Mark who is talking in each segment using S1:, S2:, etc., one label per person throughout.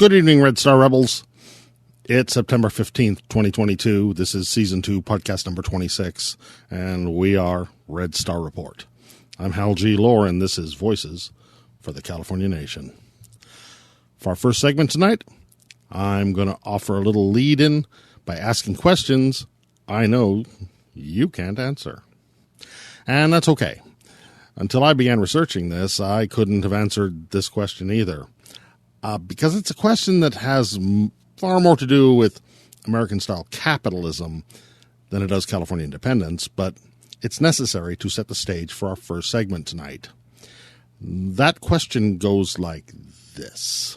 S1: Good evening, Red Star Rebels. It's September 15th, 2022. This is Season 2, podcast number 26, and we are Red Star Report. I'm Hal G. Lohr, and this is Voices for the California Nation. For our first segment tonight, I'm going to offer a little lead-in by asking questions I know you can't answer. And that's okay. Until I began researching this, I couldn't have answered this question either. Because it's a question that has far more to do with American-style capitalism than it does California independence, but it's necessary to set the stage for our first segment tonight. That question goes like this.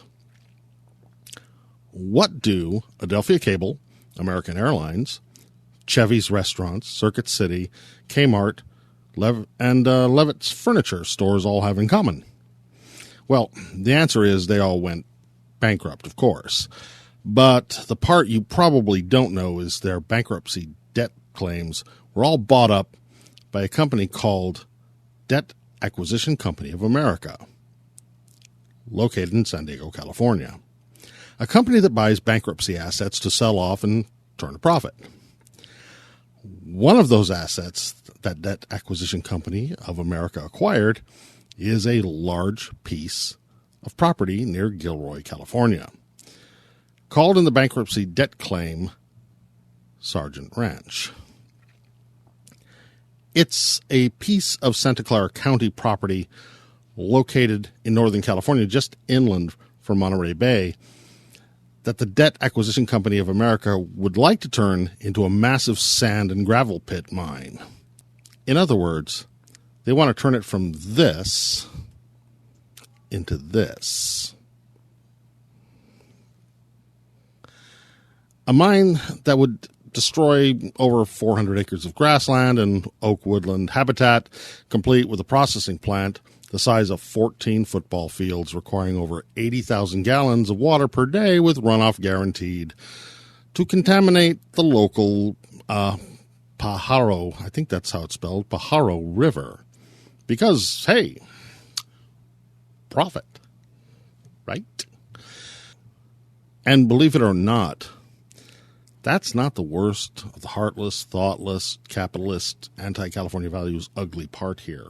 S1: What do Adelphia Cable, American Airlines, Chevy's Restaurants, Circuit City, Kmart, and Levitt's Furniture stores all have in common? Well, the answer is they all went bankrupt, of course. But the part you probably don't know is their bankruptcy debt claims were all bought up by a company called Debt Acquisition Company of America, located in San Diego, California. A company that buys bankruptcy assets to sell off and turn a profit. One of those assets that Debt Acquisition Company of America acquired is a large piece of property near Gilroy, California, called in the bankruptcy debt claim Sargent Ranch. It's a piece of Santa Clara County property located in Northern California, just inland from Monterey Bay, that the Debt Acquisition Company of America would like to turn into a massive sand and gravel pit mine. In other words, they want to turn it from this into this. A mine that would destroy over 400 acres of grassland and oak woodland habitat, complete with a processing plant the size of 14 football fields, requiring over 80,000 gallons of water per day with runoff guaranteed, to contaminate the local Pajaro, I think that's how it's spelled, Pajaro River. Because, hey, profit, right? And believe it or not, that's not the worst of the heartless, thoughtless, capitalist, anti-California values ugly part here.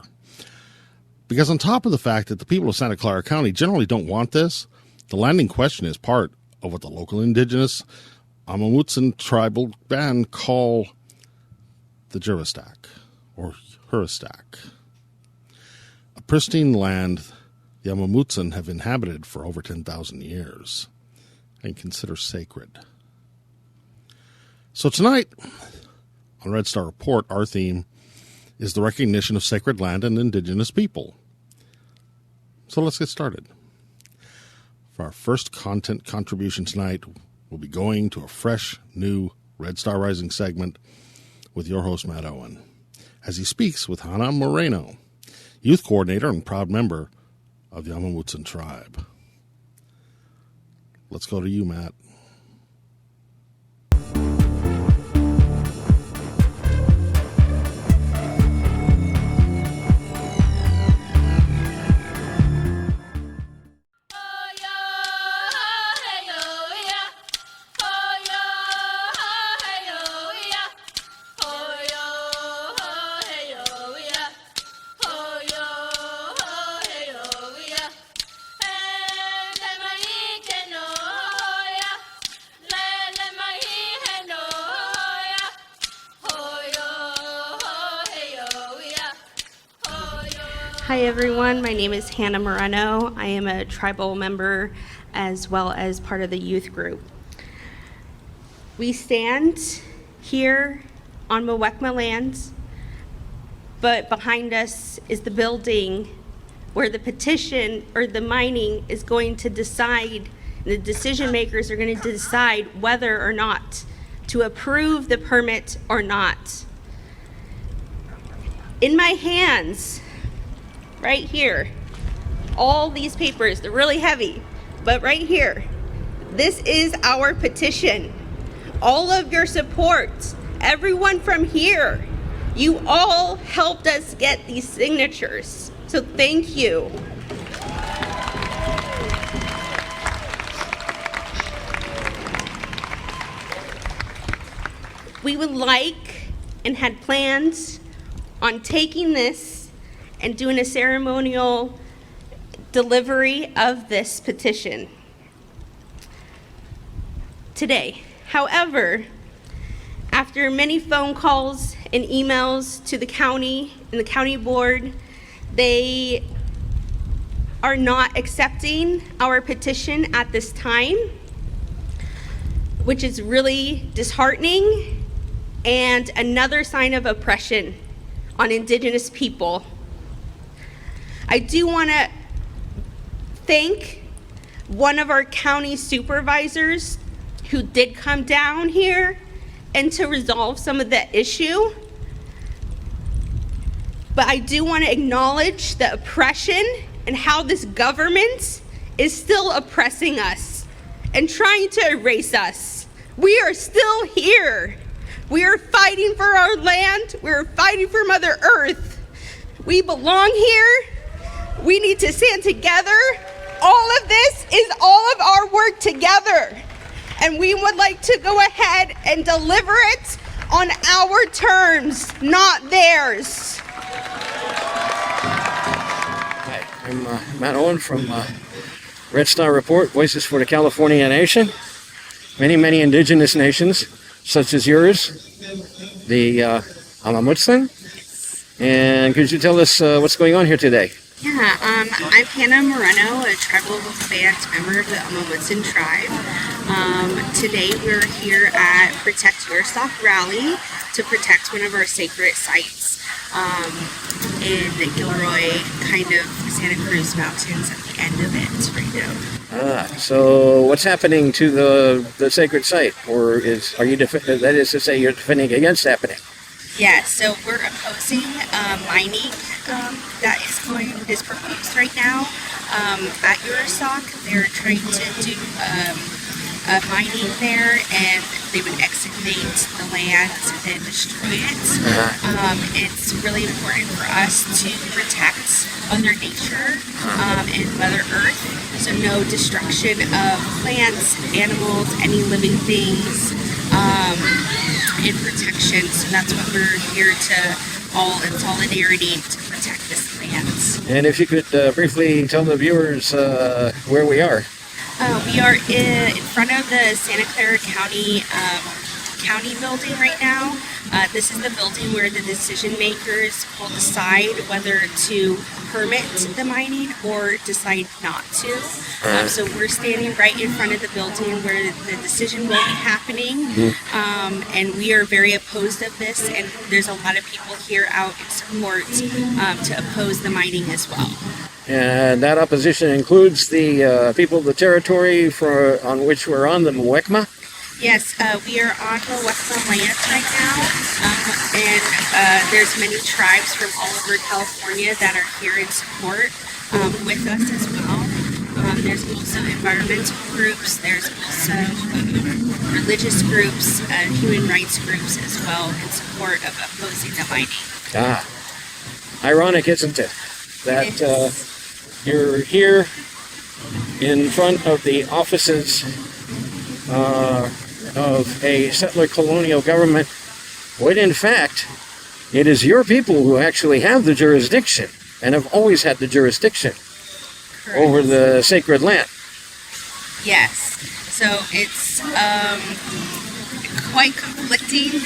S1: Because on top of the fact that the people of Santa Clara County generally don't want this, the land in question is part of what the local indigenous Amah Mutsen tribal band call the Juristac, or Juristac. A pristine land the Amah Mutsen have inhabited for over 10,000 years and consider sacred. So tonight, on Red Star Report, our theme is the recognition of sacred land and indigenous people. So let's get started. For our first content contribution tonight, we'll be going to a fresh, new Red Star Rising segment with your host, Matt Owen, as he speaks with Hannah Moreno, youth coordinator and proud member of the Amah Mutsen tribe. Let's go to you, Matt.
S2: Hi everyone, my name is Hannah Moreno. I am a tribal member as well as part of the youth group. We stand here on Muwekma lands, but behind us is the building where the petition or the mining is going to decide The decision makers are going to decide whether or not to approve the permit or not. In my hands, right here, all these papers, they're really heavy, but right here, this is our petition. All of your support, everyone from here, you all helped us get these signatures. So thank you. We would like and had plans on taking this and doing a ceremonial delivery of this petition today. However, after many phone calls and emails to the county and the county board, they are not accepting our petition at this time, which is really disheartening and another sign of oppression on Indigenous people. I do want to thank one of our county supervisors who did come down here and to resolve some of the issue. But I do want to acknowledge the oppression and how this government is still oppressing us and trying to erase us. We are still here. We are fighting for our land. We are fighting for Mother Earth. We belong here. We need to stand together. All of this is all of our work together. And we would like to go ahead and deliver it on our terms, not theirs.
S3: Hi, I'm Matt Owen from Red Star Report, Voices for the California Nation. Many Indigenous nations, such as yours, the Amah Mutsen. And could you tell us what's going on here today?
S2: Yeah, I'm Hannah Moreno, a tribal band member of the Amah Mutsen tribe. Today we're here at Protect Juristac rally to protect one of our sacred sites in the Gilroy, kind of Santa Cruz Mountains at the end of it right now.
S3: So what's happening to the sacred site? Or are you that is to say you're defending against happening?
S2: Yeah, so we're opposing mining that is proposed right now at Juristac. They're trying to do mining there, and they would excavate the land and destroy it. It's really important for us to protect Mother Nature and Mother Earth, so no destruction of plants, animals, any living things, in protection. So that's what we're here to all in solidarity to protect this land.
S3: And if you could briefly tell the viewers where we are.
S2: We are in front of the Santa Clara County building right now. This is the building where the decision makers will decide whether to permit the mining or decide not to. So we're standing right in front of the building where the decision will be happening. And we are very opposed of this, and there's a lot of people here out in support to oppose the mining as well.
S3: And that opposition includes the people of the territory on which we're on, the Muwekma?
S2: Yes, we are on the Muwekma land right now, and there's many tribes from all over California that are here in support with us as well. There's also environmental groups, there's also religious groups, human rights groups as well in support of opposing the mining.
S3: Ironic, isn't it? That you're here in front of the offices of a settler colonial government, when in fact it is your people who actually have the jurisdiction and have always had the jurisdiction. Correct. Over the sacred land.
S2: Yes, so it's quite conflicting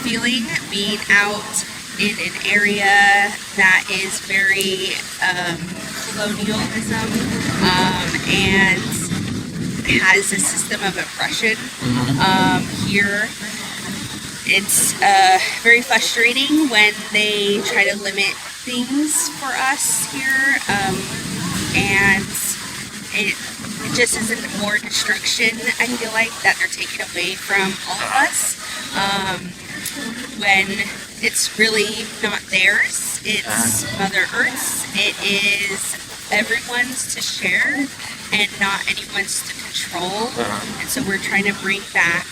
S2: feeling being out in an area that is very colonialism and has a system of oppression here. It's very frustrating when they try to limit things for us here, and it just isn't more destruction, I feel like, that they're taking away from all of us, when it's really not theirs. It's Mother Earth's. It is everyone's to share and not anyone's to control. And so we're trying to bring back,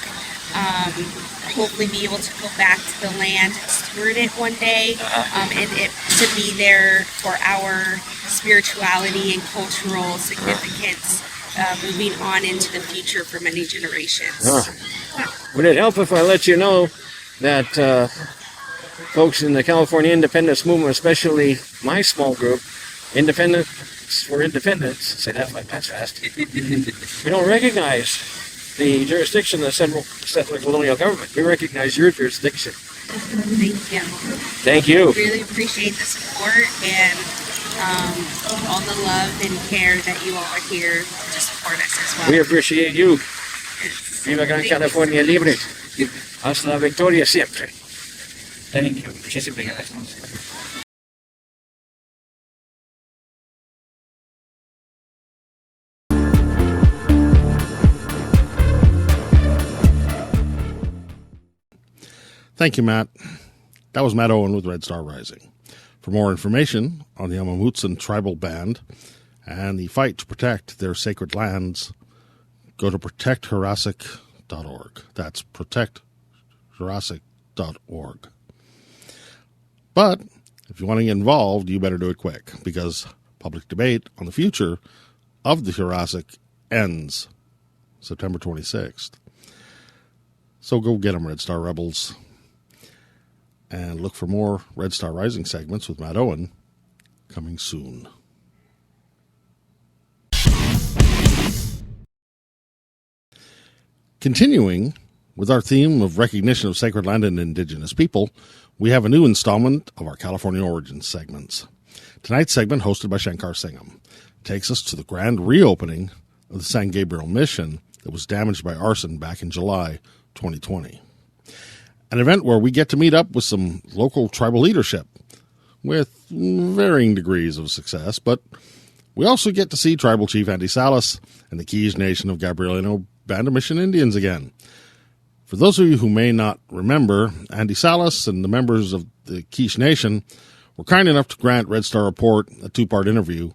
S2: hopefully be able to go back to the land and steward it one day, and it to be there for our spirituality and cultural significance, moving on into the future for many generations.
S3: Would it help if I let you know that folks in the California independence movement, especially my small group, Independence for Independence, say that 5 times fast, we don't recognize the jurisdiction of the settler colonial government. We recognize your jurisdiction.
S2: Thank you.
S3: Thank you.
S2: Really appreciate the support and all the love and care that you all are here to support us as well.
S3: We appreciate you. Viva Gran California Libre. Hasta la victoria siempre. Thank you. Muchísimas gracias.
S1: Thank you, Matt. That was Matt Owen with Red Star Rising. For more information on the Amah Mutsen tribal band and the fight to protect their sacred lands, go to protectjuristac.org. That's protectjuristac.org. But if you want to get involved, you better do it quick, because public debate on the future of the Jurassic ends September 26th. So go get them, Red Star Rebels. And look for more Red Star Rising segments with Matt Owen coming soon. Continuing with our theme of recognition of sacred land and indigenous people, we have a new installment of our California Origins segments. Tonight's segment, hosted by Shankar Singham, takes us to the grand reopening of the San Gabriel mission that was damaged by arson back in July 2020. An event where we get to meet up with some local tribal leadership with varying degrees of success, but we also get to see Tribal Chief Andy Salas and the Kizh Nation of Gabrielino Band of Mission Indians again. For those of you who may not remember, Andy Salas and the members of the Kizh Nation were kind enough to grant Red Star Report a 2-part interview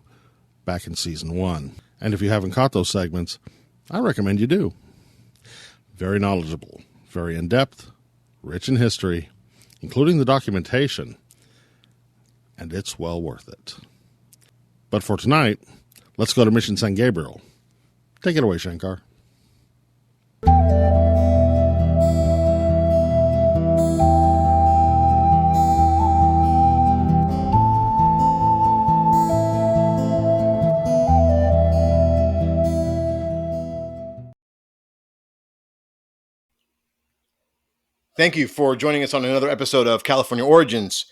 S1: back in Season 1. And if you haven't caught those segments, I recommend you do. Very knowledgeable, very in-depth, rich in history, including the documentation, and it's well worth it. But for tonight, let's go to Mission San Gabriel. Take it away, Shankar.
S4: Thank you for joining us on another episode of California Origins.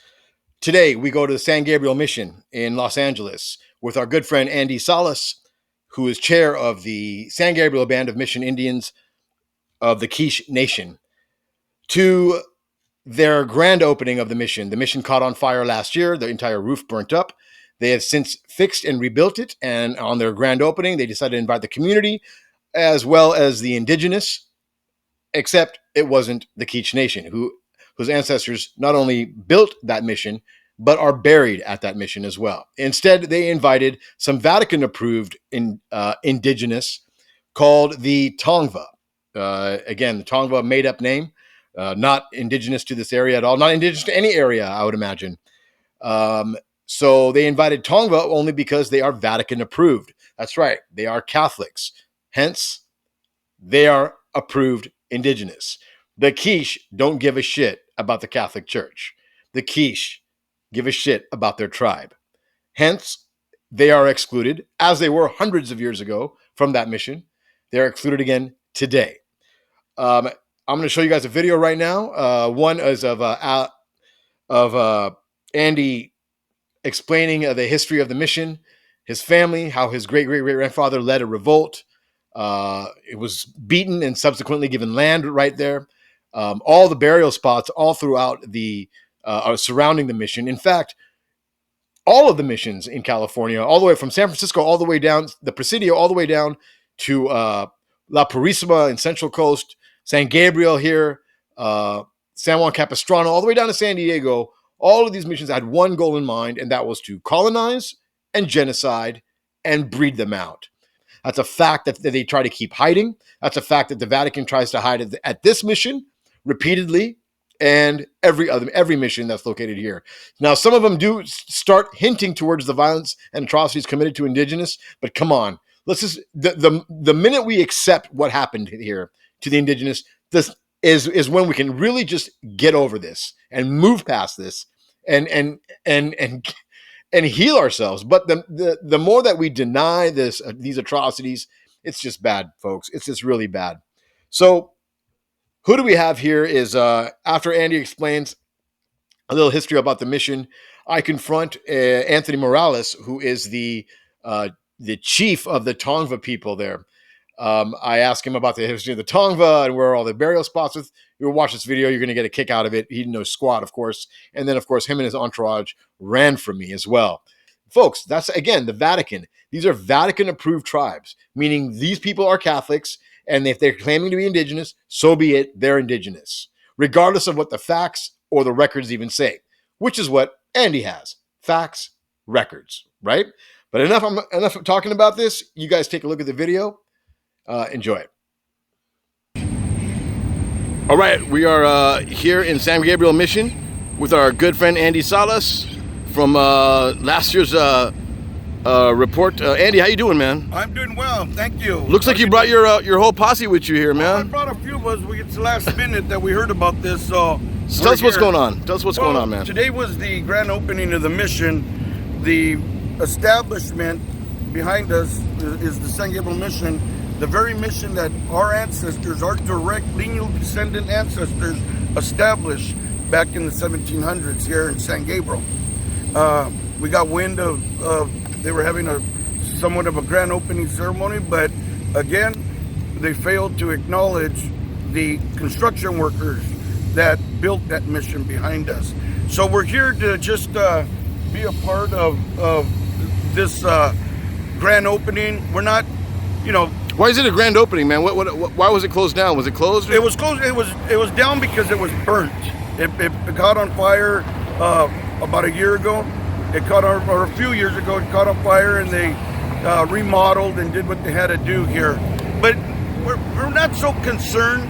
S4: Today, we go to the San Gabriel Mission in Los Angeles with our good friend Andy Salas, who is chair of the San Gabriel Band of Mission Indians of the Kizh Nation, to their grand opening of the mission. The mission caught on fire last year. The entire roof burnt up. They have since fixed and rebuilt it, and on their grand opening, they decided to invite the community as well as the indigenous, except it wasn't the Kizh Nation, whose ancestors not only built that mission, but are buried at that mission as well. Instead, they invited some Vatican-approved indigenous called the Tongva. Again, the Tongva, made-up name, not indigenous to this area at all, not indigenous to any area, I would imagine. So they invited Tongva only because they are Vatican-approved. That's right, they are Catholics. Hence, they are approved indigenous. The Kizh don't give a shit about the Catholic Church. The Kizh give a shit about their tribe. Hence, they are excluded, as they were hundreds of years ago from that mission. They're excluded again today. I'm going to show you guys a video right now. One is of Andy explaining the history of the mission, his family, how his great-great-great-grandfather led a revolt. It was beaten and subsequently given land right there. All the burial spots all throughout the surrounding the mission. In fact, all of the missions in California, all the way from San Francisco, all the way down, the Presidio, all the way down to La Purísima in Central Coast, San Gabriel here, San Juan Capistrano, all the way down to San Diego. All of these missions had one goal in mind, and that was to colonize and genocide and breed them out. That's a fact that they try to keep hiding. That's a fact that the Vatican tries to hide at this mission repeatedly, and every mission that's located here. Now, some of them do start hinting towards the violence and atrocities committed to indigenous, but come on, let's just the minute we accept what happened here to the indigenous, this is when we can really just get over this and move past this and heal ourselves. But the more that we deny these atrocities, it's just bad, folks. It's just really bad. So who do we have here is, after Andy explains a little history about the mission, I confront Anthony Morales, who is the chief of the Tongva people there. I ask him about the history of the Tongva and where all the burial spots are. You'll watch this video, you're going to get a kick out of it. He didn't know squat, of course. And then, of course, him and his entourage ran from me as well. Folks, that's, again, the Vatican. These are Vatican-approved tribes, meaning these people are Catholics, and if they're claiming to be indigenous, so be it, they're indigenous, regardless of what the facts or the records even say, which is what Andy has. Facts, records, right? But enough talking about this. You guys take a look at the video. Enjoy it. All right, we are here in San Gabriel Mission with our good friend Andy Salas from last year's report. Andy, how you doing, man?
S5: I'm doing well, thank you.
S4: Looks like you brought your whole posse with you here, man.
S5: I brought a few of us. It's the last minute that we heard about this, so
S4: tell us what's going on. Tell us what's going on, man.
S5: Today was the grand opening of the mission. The establishment behind us is the San Gabriel Mission, the very mission that our ancestors, our direct lineal descendant ancestors, established back in the 1700s here in San Gabriel. We got wind of they were having somewhat of a grand opening ceremony, but again, they failed to acknowledge the construction workers that built that mission behind us. So we're here to just be a part of this grand opening. We're not,
S4: Why is it a grand opening, man? Why was it closed down? Was it closed?
S5: It was closed. It was down because it was burnt. It caught on fire about a year ago. Or a few years ago, it caught on fire, and they remodeled and did what they had to do here. But we're not so concerned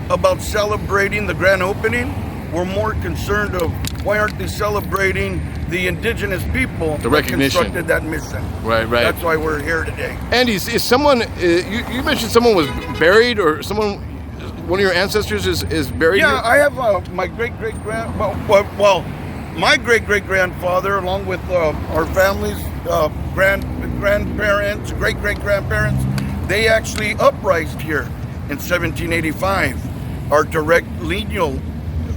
S5: about celebrating the grand opening. We're more concerned of why aren't they celebrating the indigenous people
S4: the recognition
S5: that constructed that mission. Right. That's why we're here today.
S4: Andy, is someone, you mentioned someone was buried, or one of your ancestors is buried here?
S5: I have my my great-great-grandfather, along with our family's grandparents, great-great-grandparents, they actually uprised here in 1785. Our direct lineal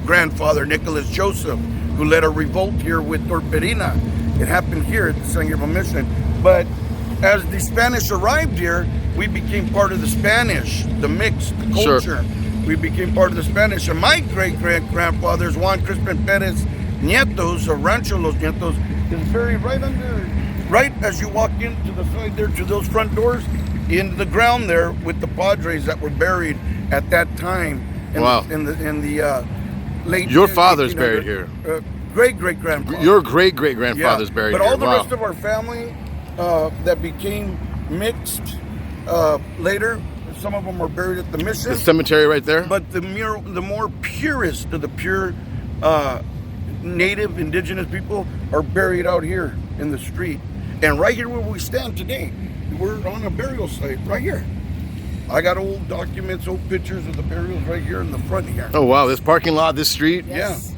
S5: grandfather, Nicholas Joseph, who led a revolt here with Torperina. It happened here at the San Gabriel Mission. But as the Spanish arrived here, we became part of the Spanish, the mixed culture. Sure. We became part of the Spanish. And my great-great-grandfather's Juan Crispin Perez Nietos, or Rancho Los Nietos, is buried right as you walk into the side there to those front doors, in the ground there with the Padres that were buried at that time. In the late.
S4: Your father's buried here.
S5: Great-great-grandfather.
S4: Your great-great-grandfather's buried here.
S5: But all the rest of our family that became mixed later, some of them are buried at the mission.
S4: The cemetery right there.
S5: But the more purest of the pure native indigenous people are buried out here in the street. And right here where we stand today, we're on a burial site right here. I got old documents, old pictures of the burials right here in the front here.
S4: Oh wow, this parking lot, this street?
S5: Yes.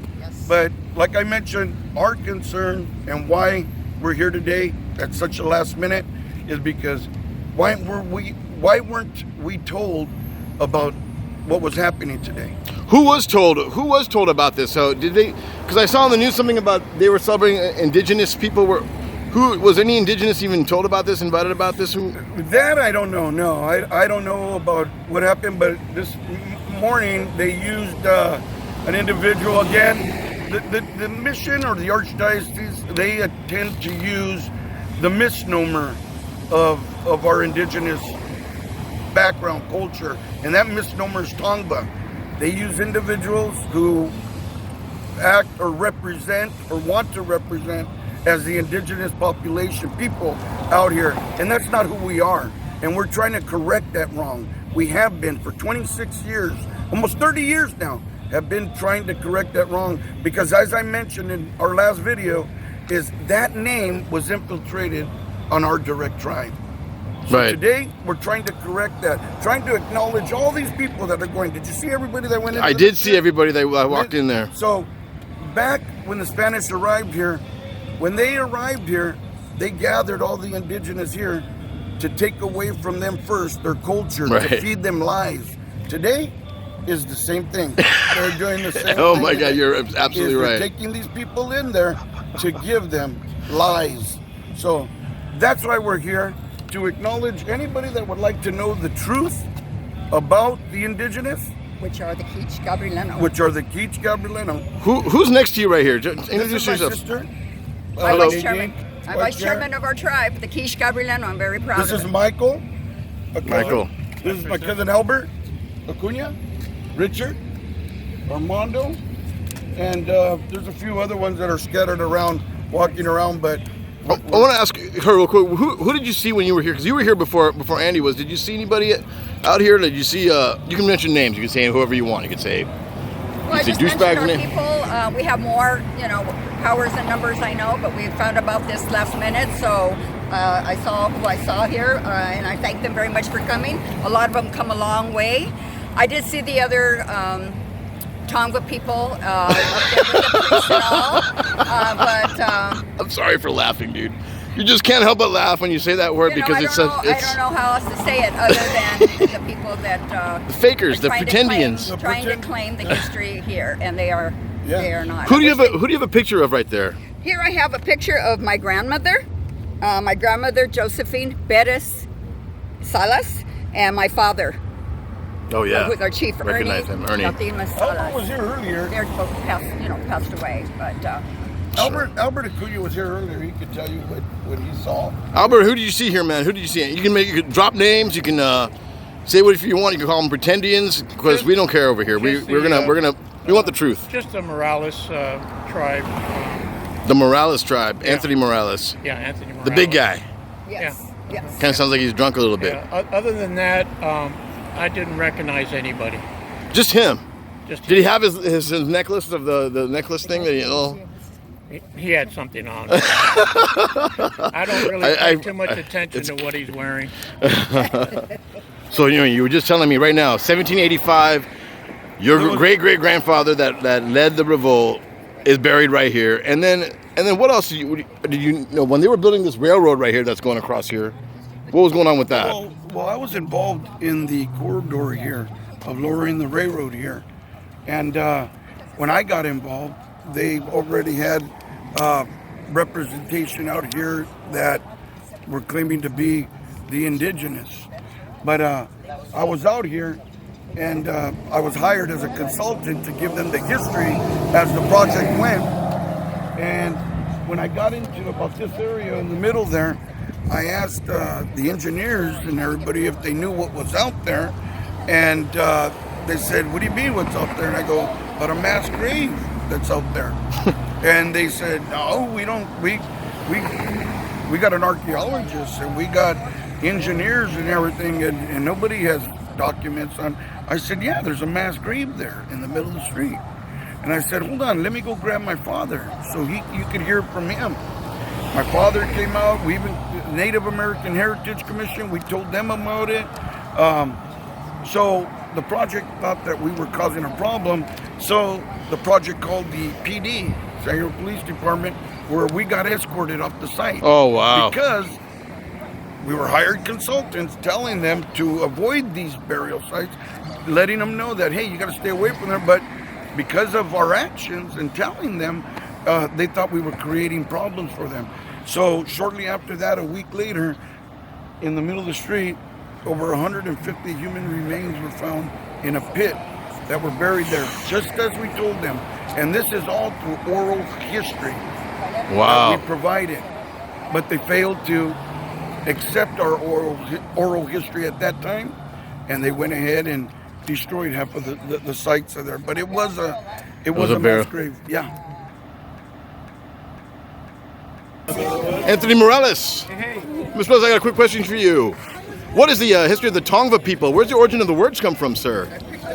S5: But like I mentioned, our concern and why we're here today at such a last minute is because why weren't we told about what was happening today?
S4: Who was told about this? So did they, because I saw on the news something about they were celebrating indigenous people. Who was any indigenous even told about this, invited about this?
S5: That I don't know. No, I don't know about what happened, but this morning they used an individual again The mission or the archdiocese, they tend to use the misnomer of our indigenous background, culture, and that misnomer is Tongva. They use individuals who act or represent or want to represent as the indigenous population, people out here, and that's not who we are. And we're trying to correct that wrong. We have been for 26 years, almost 30 years now, have been trying to correct that wrong, because as I mentioned in our last video, is that name was infiltrated on our direct tribe. So
S4: Right.
S5: today, we're trying to correct that, trying to acknowledge all these people that are going. Did you see everybody that went in?
S4: I did see everybody that walked in there.
S5: So, back when the Spanish arrived here, when they arrived here, they gathered all the indigenous here to take away from them first their culture,
S4: Right.
S5: to feed them lies. Today is the same thing. They're doing the same
S4: Oh
S5: thing.
S4: my God,
S5: today.
S4: you're absolutely
S5: They're
S4: right.
S5: taking these people in there to give them lies. So that's why we're here, to acknowledge anybody that would like to know the truth about the indigenous,
S6: which are the Kizh Gabrielino.
S5: which are the Kizh Gabrielino.
S4: Who's next to you right here? Just
S5: This
S4: introduce
S5: is my
S4: yourself.
S5: sister.
S6: I'm
S4: Hello.
S6: vice chairman. I'm vice chairman of our tribe, the Kizh Gabrielino. I'm very proud
S5: This
S6: of
S5: is
S6: it.
S5: Michael. a cousin.
S4: Michael.
S5: This is my cousin Albert Acuna, Richard, Armando, and there's a few other ones that are scattered around, walking around, but
S4: I want to ask her real quick. Who did you see when you were here? Because you were here before Andy was. Did you see anybody out here? Did you see? You can mention names. You can say whoever you want. You can say.
S6: Well, I
S4: It's a
S6: just mentioned
S4: douchebag
S6: our
S4: name.
S6: people. We have more, powers and numbers, I know, but we found about this last minute, so I saw who I saw here, and I thank them very much for coming. A lot of them come a long way. I did see the other Tongva people up there with the priests and all, but
S4: I'm sorry for laughing, dude. You just can't help but laugh when you say that word because
S6: I
S4: it's
S6: don't
S4: such.
S6: know, I
S4: It's
S6: don't know how else to say it other than the people that
S4: the fakers,
S6: are
S4: the
S6: trying to
S4: pretendians.
S6: trying to claim the history here, and they are not.
S4: Who do you have a picture of right there?
S6: Here I have a picture of my grandmother, Josephine Beres Salas, and my father,
S4: Oh yeah.
S6: with our chief
S4: Recognize him, Ernie.
S6: Martinez
S5: Albert was
S6: Salas.
S5: here earlier.
S6: They're both passed away, but
S5: Albert Acuna was here earlier. He could tell you what he saw.
S4: Albert, who did you see here, man? Who did you see? You can drop names. You can say what if you want. You can call them pretendians because we don't care over here. We want the truth.
S7: Just the Morales tribe.
S4: The Morales tribe, Anthony Morales,
S7: Yeah, Anthony Morales.
S4: the big guy.
S6: yes.
S4: Kind of sounds like he's drunk a little bit.
S7: Yeah, other than that, I didn't recognize anybody.
S4: Just him.
S7: Just
S4: Did he have his necklace of the necklace thing that
S7: he had something on. I don't really pay too much attention to what he's wearing.
S4: So you were just telling me right now, 1785, your great grandfather that led the revolt is buried right here, and then what else did you know when they were building this railroad right here that's going across here? What was going on with that?
S5: Well, I was involved in the corridor here of lowering the railroad here, and when I got involved, they already had representation out here that were claiming to be the indigenous. But I was out here, and I was hired as a consultant to give them the history as the project went. And when I got into about this area in the middle there, I asked the engineers and everybody if they knew what was out there, and they said, "What do you mean what's out there?" And I go, "But a mass grave that's out there." And they said, "No, we don't. We got an archaeologist and we got engineers and everything, and nobody has documents on." I said, "Yeah, there's a mass grave there in the middle of the street." And I said, "Hold on, let me go grab my father so you could hear from him." My father came out. We even Native American Heritage Commission. We told them about it. So the project thought that we were causing a problem. So the project called the PD, San Gabriel Police Department, where we got escorted off the site.
S4: Oh wow!
S5: Because we were hired consultants telling them to avoid these burial sites, letting them know that, hey, you got to stay away from there. But because of our actions and telling them, they thought we were creating problems for them. So shortly after that, a week later, in the middle of the street, over 150 human remains were found in a pit that were buried there, just as we told them. And this is all through oral history
S4: Wow.
S5: that we provided. But they failed to accept our oral history at that time, and they went ahead and destroyed half of the sites of there. But it was a mass grave. Yeah.
S4: Anthony Morales. Mr. President, I got a quick question for you. What is the history of the Tongva people? Where's the origin of the words come from, sir?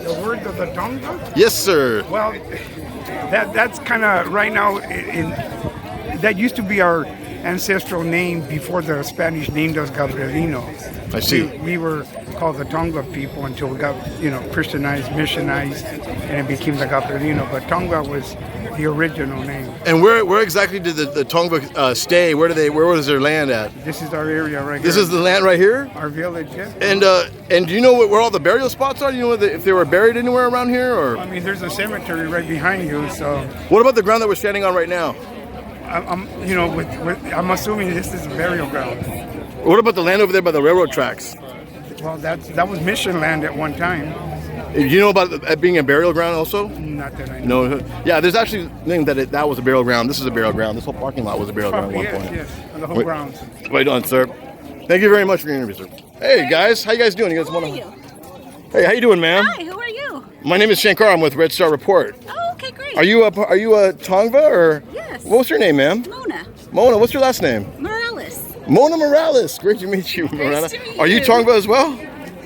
S8: The word of the Tongva?
S4: Yes, sir.
S8: Well, that's kind of right now. That used to be our ancestral name before the Spanish named us Gabrielino.
S4: I see.
S8: We were called the Tongva people until we got, Christianized, missionized, and it became the Gabrielino. But Tongva was the original name.
S4: And where exactly did the Tongva stay? Where was their land at?
S8: This is our area right here.
S4: This is the land right here?
S8: Our village, yeah.
S4: And do you know where all the burial spots are? Do you know if they were buried anywhere around here? Or
S8: I mean, there's a cemetery right behind you, so.
S4: What about the ground that we're standing on right now?
S8: I'm assuming this is a burial ground.
S4: What about the land over there by the railroad tracks?
S8: Well, that was mission land at one time.
S4: Do you know about it being a burial ground also?
S8: Not that I know.
S4: No. Yeah, there's actually a thing that was a burial ground. This is a burial ground. This whole parking lot was a burial ground at one point.
S8: Yes, the whole grounds.
S4: Wait on, sir. Thank you very much for your interview, sir. Hey, guys. How you guys doing? You guys want to... Hey, how you doing, ma'am?
S9: Hi, who are you?
S4: My name is Shankar. I'm with Red Star Report.
S9: Oh, okay, great.
S4: Are you a Tongva or?
S9: Yes.
S4: What's your name, ma'am?
S9: Mona
S4: Mona. What's your last name?
S9: Morales.
S4: Mona Morales. Great to meet you, Mona.
S9: Nice to meet
S4: Are you
S9: you.
S4: Tongva as well?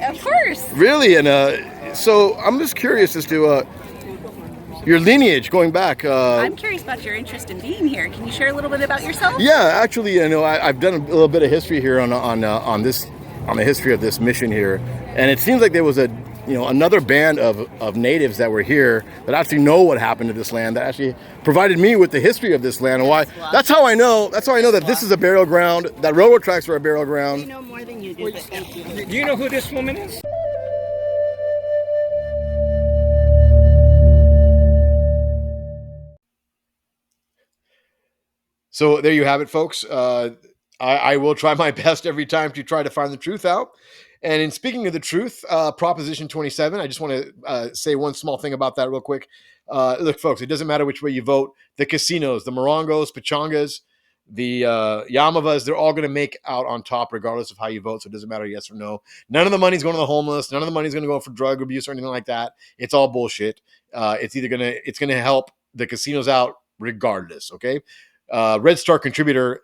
S9: Of course.
S4: Really? And so I'm just curious as to your lineage going back.
S9: I'm curious about your interest in being here. Can you share a little bit about yourself?
S4: Yeah, actually, I've done a little bit of history here on the history of this mission here, and it seems like there was another band of natives that were here that actually know what happened to this land, that actually provided me with the history of this land and why. That's how I know that this is a burial ground, that railroad tracks were a burial ground.
S9: You know more than you do, but thank you.
S7: Do you know who this woman is?
S4: So there you have it, folks. I will try my best every time to try to find the truth out. And in speaking of the truth, Proposition 27, I just want to say one small thing about that real quick. Look, folks, it doesn't matter which way you vote. The casinos, the Morongos, Pachangas, the Yamavas, they're all going to make out on top regardless of how you vote. So it doesn't matter yes or no. None of the money's going to the homeless. None of the money's going to go for drug abuse or anything like that. It's all bullshit. It's going to help the casinos out regardless. Okay. Red Star contributor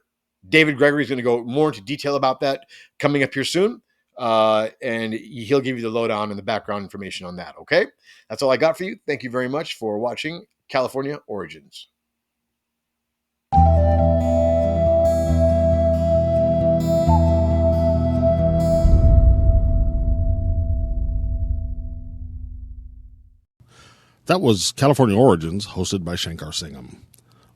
S4: David Gregory is going to go more into detail about that coming up here soon. And he'll give you the lowdown and the background information on that. Okay. That's all I got for you. Thank you very much for watching California Origins.
S1: That was California Origins, hosted by Shankar Singham.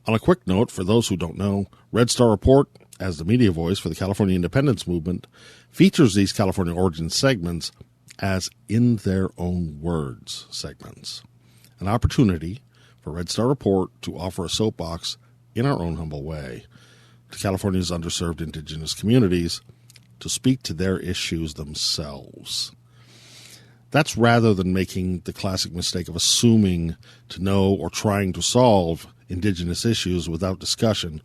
S1: On a quick note, for those who don't know, Red Star Report, as the media voice for the California independence movement, features these California Origins segments as in their own words segments. An opportunity for Red Star Report to offer a soapbox in our own humble way to California's underserved indigenous communities to speak to their issues themselves. That's rather than making the classic mistake of assuming to know or trying to solve indigenous issues without discussion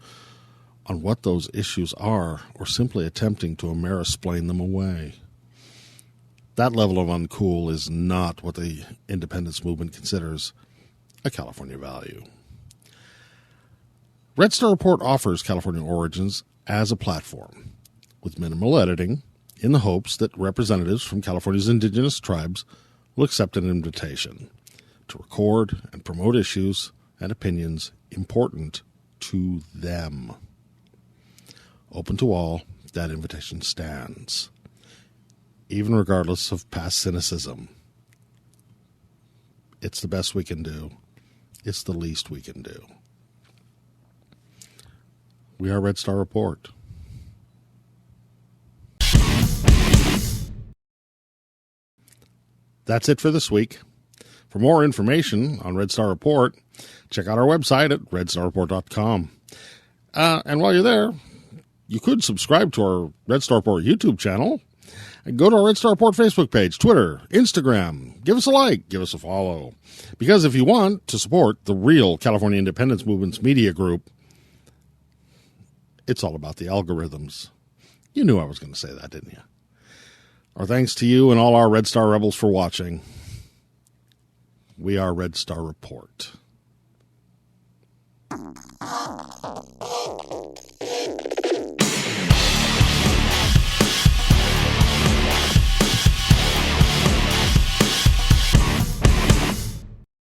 S1: on what those issues are, or simply attempting to Amerisplain them away. That level of uncool is not what the independence movement considers a California value. Red Star Report offers California Origins as a platform, with minimal editing, in the hopes that representatives from California's indigenous tribes will accept an invitation to record and promote issues and opinions important to them. Open to all, that invitation stands, even regardless of past cynicism. It's the best we can do. It's the least we can do. We are Red Star Report. That's it for this week. For more information on Red Star Report, check out our website at redstarreport.com. And while you're there, you could subscribe to our Red Star Report YouTube channel And go to our Red Star Report Facebook page, Twitter, Instagram. Give us a like. Give us a follow. Because if you want to support the real California Independence Movement's media group, it's all about the algorithms. You knew I was going to say that, didn't you? Our thanks to you and all our Red Star Rebels for watching. We are Red Star Report.